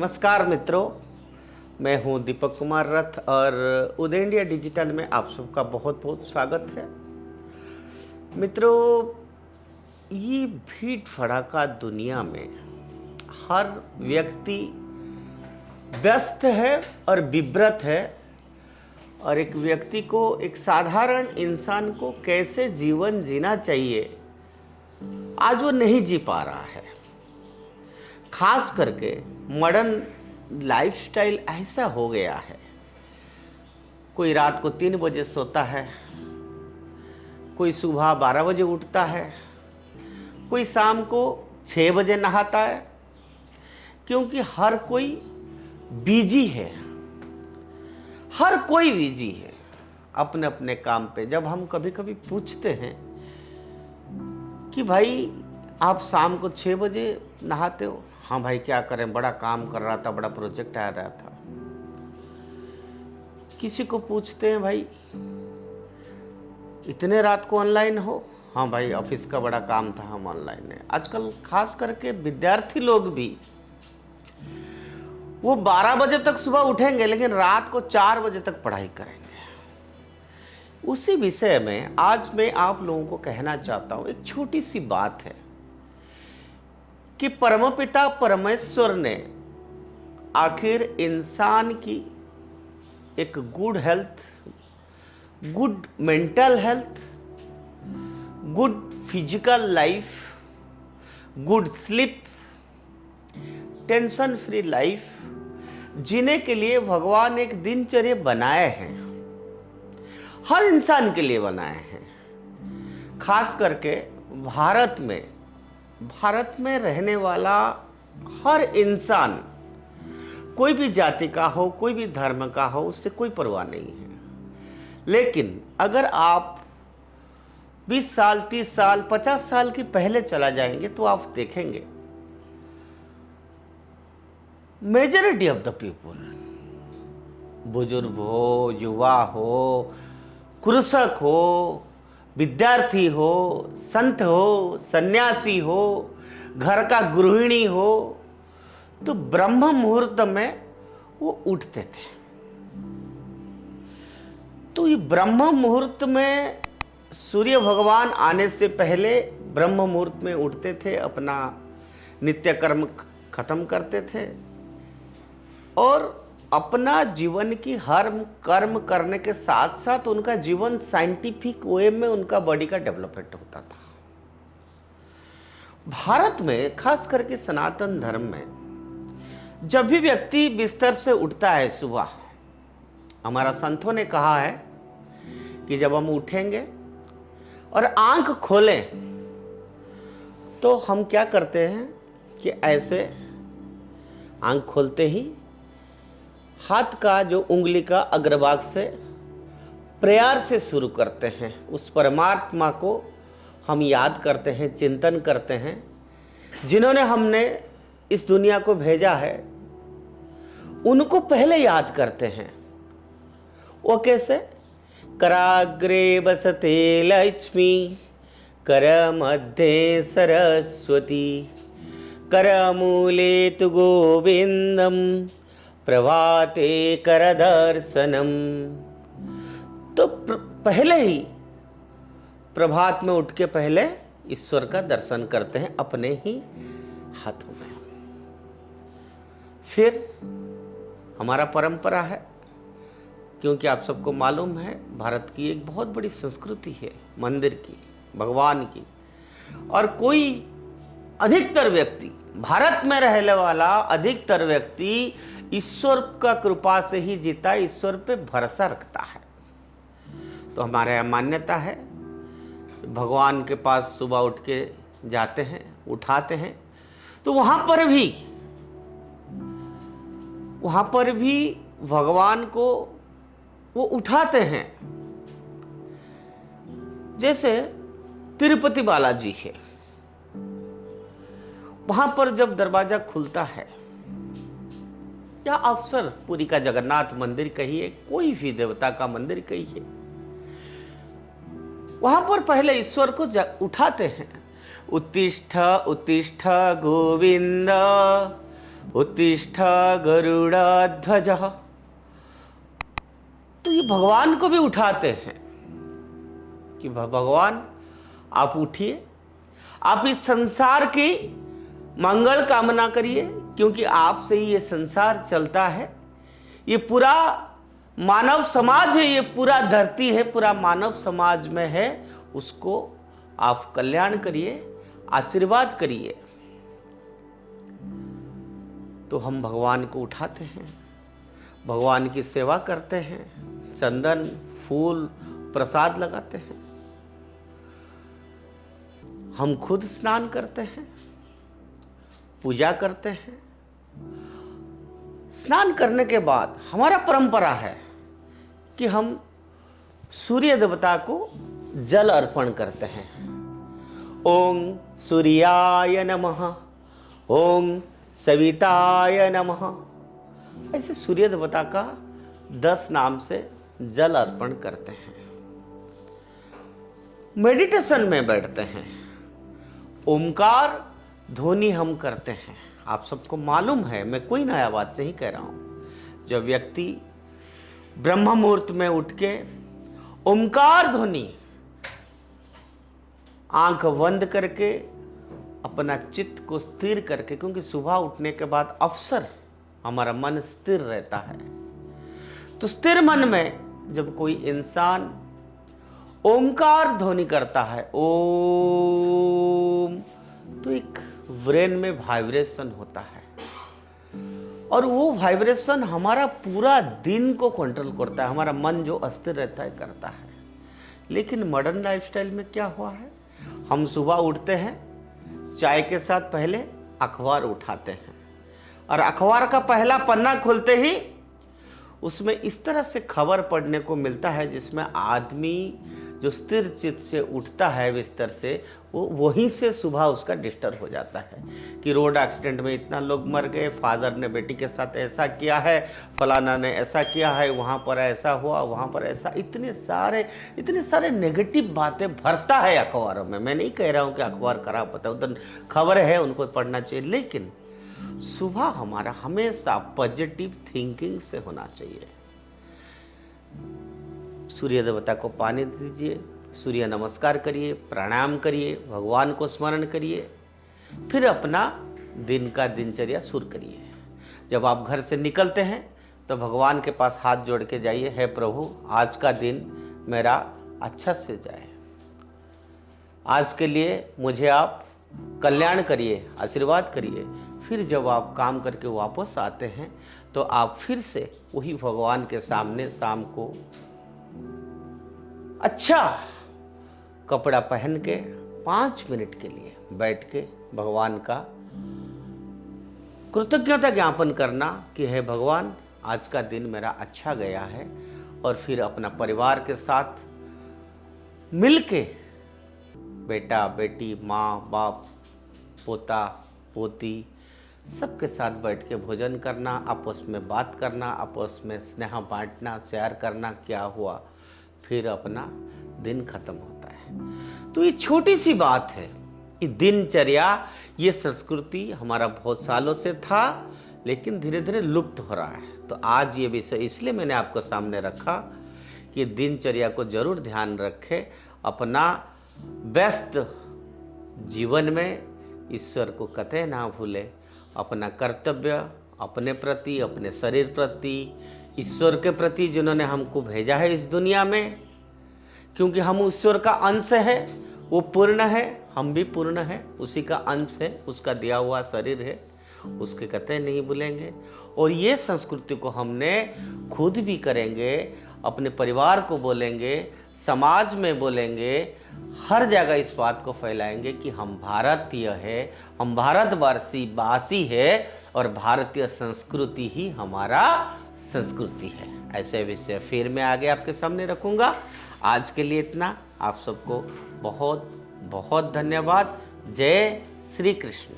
नमस्कार मित्रों, मैं हूं दीपक कुमार रथ और उदय इंडिया डिजिटल में आप सबका बहुत बहुत स्वागत है। मित्रों, ये भीड़ भड़ाका दुनिया में हर व्यक्ति व्यस्त है और विब्रत है और एक व्यक्ति को, एक साधारण इंसान को कैसे जीवन जीना चाहिए आज वो नहीं जी पा रहा है। खास करके मॉडर्न लाइफस्टाइल ऐसा हो गया है, कोई रात को 3 बजे सोता है, कोई सुबह 12 बजे उठता है, कोई शाम को 6 बजे नहाता है, क्योंकि हर कोई बिजी है। हर कोई बिजी है अपने अपने काम पे। जब हम कभी कभी पूछते हैं कि भाई आप शाम को 6 बजे नहाते हो, हाँ भाई क्या करें, बड़ा काम कर रहा था, बड़ा प्रोजेक्ट आ रहा था। किसी को पूछते हैं भाई इतने रात को ऑनलाइन हो, हाँ भाई ऑफिस का बड़ा काम था, हम ऑनलाइन है। आजकल खास करके विद्यार्थी लोग भी वो 12 बजे तक सुबह उठेंगे लेकिन रात को 4 बजे तक पढ़ाई करेंगे। उसी विषय में आज मैं आप लोगों को कहना चाहता हूं, एक छोटी सी बात है कि परमपिता परमेश्वर ने आखिर इंसान की एक good health, good mental health, good physical life, good sleep, tension free life जीने के लिए भगवान एक दिनचर्या बनाए हैं। हर इंसान के लिए बनाए हैं। खास करके भारत में रहने वाला हर इंसान, कोई भी जाति का हो, कोई भी धर्म का हो, उससे कोई परवाह नहीं है। लेकिन अगर आप 20 साल, 30 साल, 50 साल की पहले चला जाएंगे तो आप देखेंगे मेजॉरिटी ऑफ द पीपल, बुजुर्ग हो, युवा हो, कृषक हो, विद्यार्थी हो, संत हो, सन्यासी हो, घर का गृहिणी हो, तो ब्रह्म मुहूर्त में वो उठते थे। तो ये ब्रह्म मुहूर्त में सूर्य भगवान आने से पहले ब्रह्म मुहूर्त में उठते थे, अपना नित्य कर्म खत्म करते थे और अपना जीवन की हर कर्म करने के साथ साथ उनका जीवन साइंटिफिक वे में उनका बॉडी का डेवलपमेंट होता था। भारत में खास करके सनातन धर्म में जब भी व्यक्ति बिस्तर से उठता है सुबह, हमारा संतों ने कहा है कि जब हम उठेंगे और आंख खोलें तो हम क्या करते हैं कि ऐसे आंख खोलते ही हाथ का जो उंगली का अग्रभाग से प्रेयर से शुरू करते हैं। उस परमात्मा को हम याद करते हैं, चिंतन करते हैं, जिन्होंने हमने इस दुनिया को भेजा है, उनको पहले याद करते हैं। वो कैसे? कराग्रे बसते लक्ष्मी, कर मध्ये सरस्वती, करमूले तु गोविंदम, प्रभाते कर दर्शनम। तो पहले ही प्रभात में उठ के पहले ईश्वर का दर्शन करते हैं अपने ही हाथों में। फिर हमारा परंपरा है, क्योंकि आप सबको मालूम है भारत की एक बहुत बड़ी संस्कृति है मंदिर की, भगवान की, और कोई अधिकतर व्यक्ति, भारत में रहने वाला अधिकतर व्यक्ति ईश्वर का कृपा से ही जीता, ईश्वर पे भरोसा रखता है। तो हमारे यहाँ मान्यता है, भगवान के पास सुबह उठ के जाते हैं, उठाते हैं, तो वहां पर भी भगवान को वो उठाते हैं। जैसे तिरुपति बालाजी है, वहां पर जब दरवाजा खुलता है, या अवसर पुरी का जगन्नाथ मंदिर कहिए, कोई भी देवता का मंदिर कहिए, वहां पर पहले ईश्वर को उठाते हैं। उत्तिष्ठ उत्तिष्ठ गोविंद उत्तिष्ठ गरुड़ध्वज। तो ये भगवान को भी उठाते हैं कि भगवान आप उठिए, आप इस संसार की मंगल कामना करिए, क्योंकि आपसे ही ये संसार चलता है। ये पूरा मानव समाज है, ये पूरा धरती है, पूरा मानव समाज में है, उसको आप कल्याण करिए, आशीर्वाद करिए। तो हम भगवान को उठाते हैं, भगवान की सेवा करते हैं, चंदन फूल प्रसाद लगाते हैं, हम खुद स्नान करते हैं, पूजा करते हैं। स्नान करने के बाद हमारा परंपरा है कि हम सूर्य देवता को जल अर्पण करते हैं। ओम सूर्याय नमः, ओम सविताय नमः। ऐसे सूर्य देवता का 10 नाम से जल अर्पण करते हैं। मेडिटेशन में बैठते हैं, ओमकार ध्वनि हम करते हैं। आप सबको मालूम है, मैं कोई नया बात नहीं कह रहा हूं। जब व्यक्ति ब्रह्म मुहूर्त में उठ के ओमकार ध्वनि आंख बंद करके अपना चित्त को स्थिर करके, क्योंकि सुबह उठने के बाद अवसर हमारा मन स्थिर रहता है, तो स्थिर मन में जब कोई इंसान ओमकार ध्वनि करता है, ओम, तो एक ब्रेन में वाइब्रेशन होता है और वो वाइब्रेशन हमारा पूरा दिन को कंट्रोल करता है, हमारा मन जो अस्थिर रहता है करता है। लेकिन मॉडर्न लाइफस्टाइल में क्या हुआ है, हम सुबह उठते हैं, चाय के साथ पहले अखबार उठाते हैं और अखबार का पहला पन्ना खोलते ही उसमें इस तरह से खबर पढ़ने को मिलता है जिसमें आदमी जो स्थिर चित्त से उठता है बिस्तर से, वो वहीं से सुबह उसका डिस्टर्ब हो जाता है कि रोड एक्सीडेंट में इतना लोग मर गए, फादर ने बेटी के साथ ऐसा किया है, फलाना ने ऐसा किया है, वहाँ पर ऐसा हुआ, वहाँ पर ऐसा, इतने सारे नेगेटिव बातें भरता है अखबारों में। मैं नहीं कह रहा हूँ कि अखबार खराब होता है, उधर खबर है उनको पढ़ना चाहिए, लेकिन सुबह हमारा हमेशा पॉजिटिव थिंकिंग से होना चाहिए। सूर्य देवता को पानी दीजिए, सूर्य नमस्कार करिए, प्राणायाम करिए, भगवान को स्मरण करिए, फिर अपना दिन का दिनचर्या शुरू करिए। जब आप घर से निकलते हैं तो भगवान के पास हाथ जोड़ के जाइए, हे प्रभु आज का दिन मेरा अच्छा से जाए, आज के लिए मुझे आप कल्याण करिए, आशीर्वाद करिए। फिर जब आप काम करके वापस आते हैं तो आप फिर से वही भगवान के सामने शाम को अच्छा कपड़ा पहन के 5 मिनट के लिए बैठ के भगवान का कृतज्ञता ज्ञापन करना कि हे भगवान आज का दिन मेरा अच्छा गया है, और फिर अपना परिवार के साथ मिलके बेटा बेटी, माँ बाप, पोता पोती सबके साथ बैठ के भोजन करना, आपस में बात करना, आपस में स्नेह बांटना, शेयर करना क्या हुआ, फिर अपना दिन खत्म होता है। तो ये छोटी सी बात है, ये दिनचर्या, ये संस्कृति हमारा बहुत सालों से था, लेकिन धीरे धीरे लुप्त हो रहा है। तो आज ये विषय इसलिए मैंने आपको सामने रखा कि दिनचर्या को जरूर ध्यान रखें, अपना व्यस्त जीवन में ईश्वर को कतई ना भूले, अपना कर्तव्य अपने प्रति, अपने शरीर प्रति, ईश्वर के प्रति जिन्होंने हमको भेजा है इस दुनिया में, क्योंकि हम ईश्वर का अंश है, वो पूर्ण है, हम भी पूर्ण है, उसी का अंश है, उसका दिया हुआ शरीर है, उसके कतई नहीं भूलेंगे। और ये संस्कृति को हमने खुद भी करेंगे, अपने परिवार को बोलेंगे, समाज में बोलेंगे, हर जगह इस बात को फैलाएंगे कि हम भारतीय है, हम भारतवासी है और भारतीय संस्कृति ही हमारा संस्कृति है। ऐसे विषय फिर मैं आगे आपके सामने रखूंगा। आज के लिए इतना। आप सबको बहुत बहुत धन्यवाद। जय श्री कृष्ण।